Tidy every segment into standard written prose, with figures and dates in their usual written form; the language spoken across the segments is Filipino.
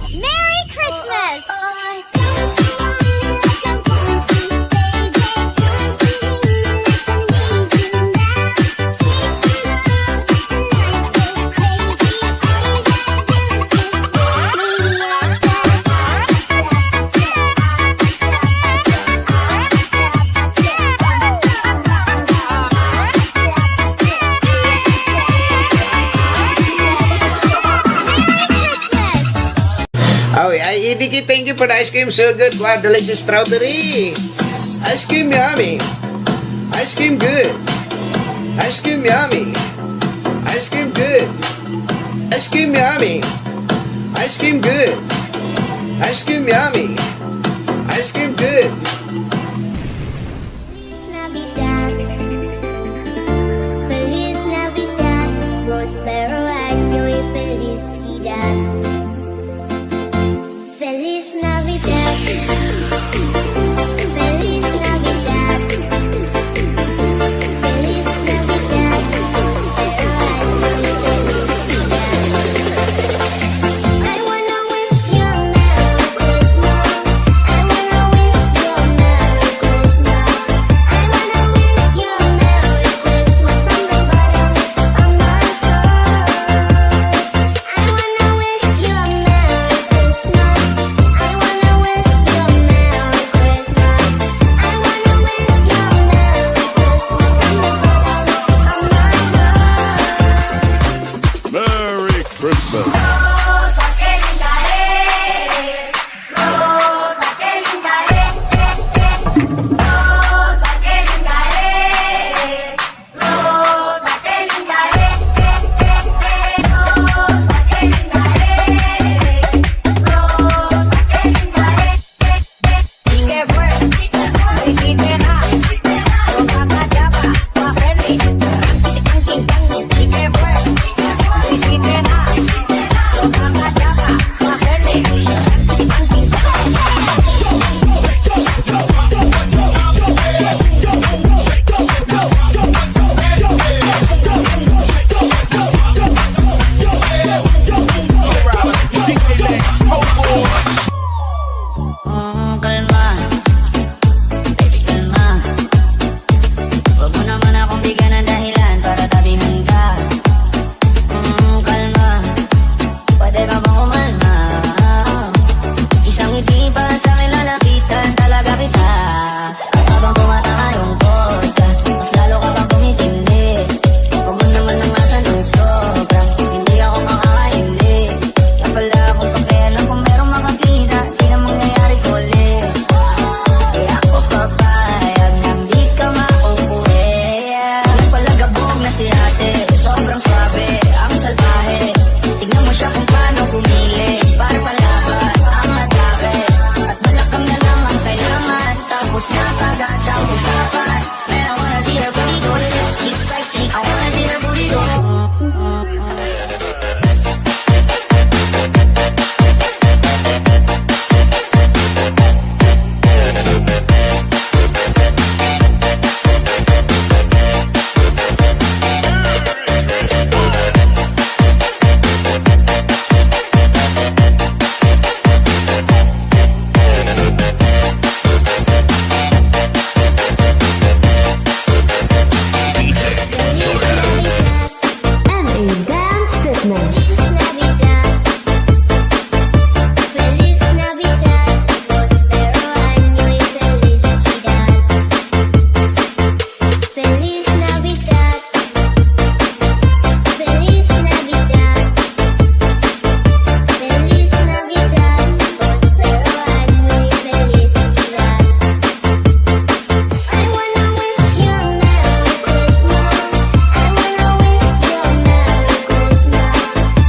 Merry Christmas! Oh, Ediki, thank you for the ice cream. So good. Wow, delicious strawberry. Ice cream yummy. Ice cream good. Ice cream yummy. Ice cream good. Ice cream yummy. Ice cream good. Ice cream yummy. Ice cream good. Navidad, Feliz Navidad, prospero año y felicidad. Feliz Navidad, Feliz Navidad, Feliz Navidad, prospero año y felicidad. I wanna wish you a Merry Christmas. I wanna wish you a Merry Christmas. I wanna wish you a Merry Christmas from the bottom of my heart. I wanna wish you a Merry Christmas. I wanna wish you a Merry Christmas. I wanna wish you a Merry Christmas from the bottom of my heart. Merry Christmas. Rosa, qué linda eres. Rosa, qué linda eres. Rosa, qué linda eres. Rosa, qué linda eres. Rosa, qué linda eres. Rosa, qué linda eres. ¿Y qué fue? No hiciste nada. Loca callaba, tú hacerle. ¿Y qué fue? No hiciste nada. Loca callaba, tú hacerle. Oh, kalma. Baby, kalma. Huwag mo naman akong bigyan ng dahilan para tabihan ka. Kalma. Pwede ka bang umalma? Isang ngiti pa sa akin lalapitan talaga kita. At habang tumatayong ka, mas lalo ka bang tumitindi. Huwag mo naman namasan ng sobra. Hindi ako makakaindi. Kapala akong pakialam kung merong makakita. Di na mangyayari ko ulit. Kaya ako papayag na di ka mauuwi. Nagpalagabog na si ate, sobrang swabe, ang salbahe. Tignan mo siya kung paano pumili para palaban ang atake. At malakam na lang ang kailangan, tapos na kagad ang usapan. Man, I wanna see her booty go left cheek, right cheek. I wanna see her booty go. NA Dance Fitness. Navidad, Feliz Navidad, prospero año y felicidad. Feliz Navidad, Feliz Navidad, Feliz Navidad, prospero año y felicidad. I wanna wish you a Merry Christmas. I wanna wish you a Merry Christmas.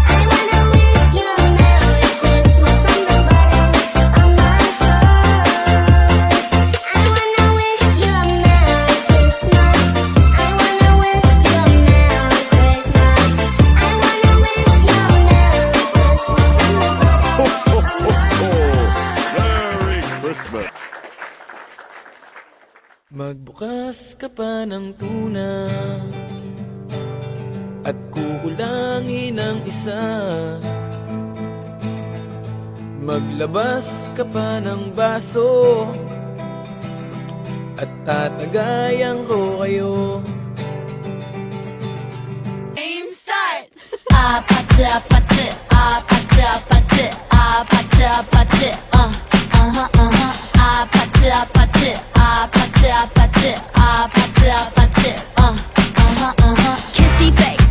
I wanna wish you a Merry Christmas from the bottom of my heart. I wanna wish you a Merry Christmas. I wanna wish you a Merry Christmas. I wanna wish you a Merry Christmas from the bottom of my heart. Merry Christmas. Magbukas ka pa ng tuna at kukulangin ang isa. Maglabas ka pa ng baso at tatagayan ko kayo. Game start. Apatı apatı apatı apatı apatı apatı apatı apatı apatı apatı apatı apatı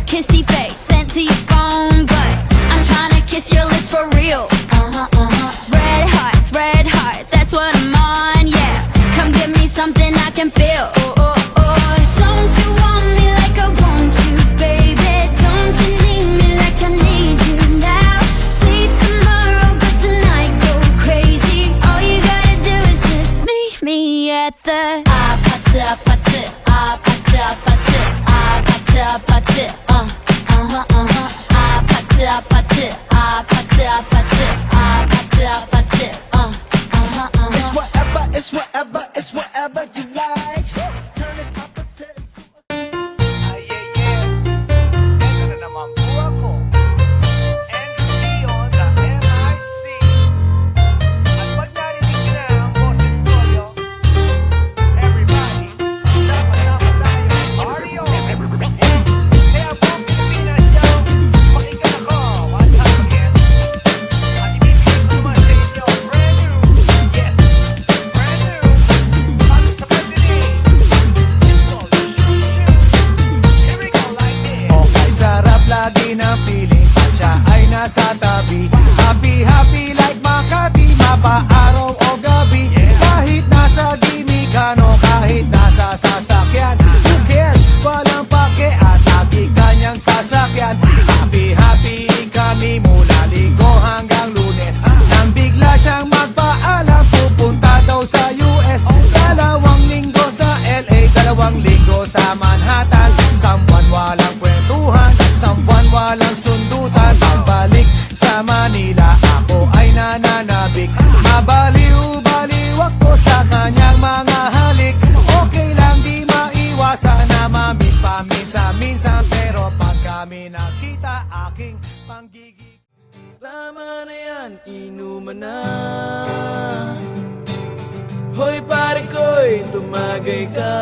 kissy face sent to your phone, but I'm trying to kiss your lips for real. Red hearts, that's what I'm on, yeah. Come give me something I can feel. Don't you want me like I want you, baby? Don't you need me like I need you now? See tomorrow, but tonight go crazy. All you gotta do is just meet me at the apatı apatı apatı apatı apatı apatı apatı apatı apatı apatı apatı apatı It's whatever, it's whatever you like. Turn this opposite into Ito na naman po ako, Andrew Leon, the MIC. At pag narinig niyo na ang boses ko, everybody, sama-sama tayo, Mario! Kaya po, Pilipinas siya, pakinggan ako, once again. At ibibigay ko naman sa inyo, brand new, yes, brand new, at sa pagdinig. It's called Shoot Shoot. Here we go like this. okay, sarap lagi ng feeling at siya ay nasa tabi. Happy like Makati, mapaaraw o gabi. Kahit nasa gimikano, kahit nasa sasakyan. Who cares? Walang pake at lagi kanyang sasakyan. Happy kami mula Linggo hanggang Lunes. Nang bigla siyang magpaalam, pupunta daw sa US. 2 linggo sa LA, 2 linggo sa Manhattan. Sambuan walang kwentuhan, sambuan walang sundutan. Pagbalik sa Manila, ako ay nananabik. Mabaliw-baliw ako sa kanyang mga halik. Okay lang, di maiwasan na mamiss paminsan-minsan. Pero pag kami nakita, aking panggigil. Tama na yan, inuman na. Hoy pare ko'y tumagay ka.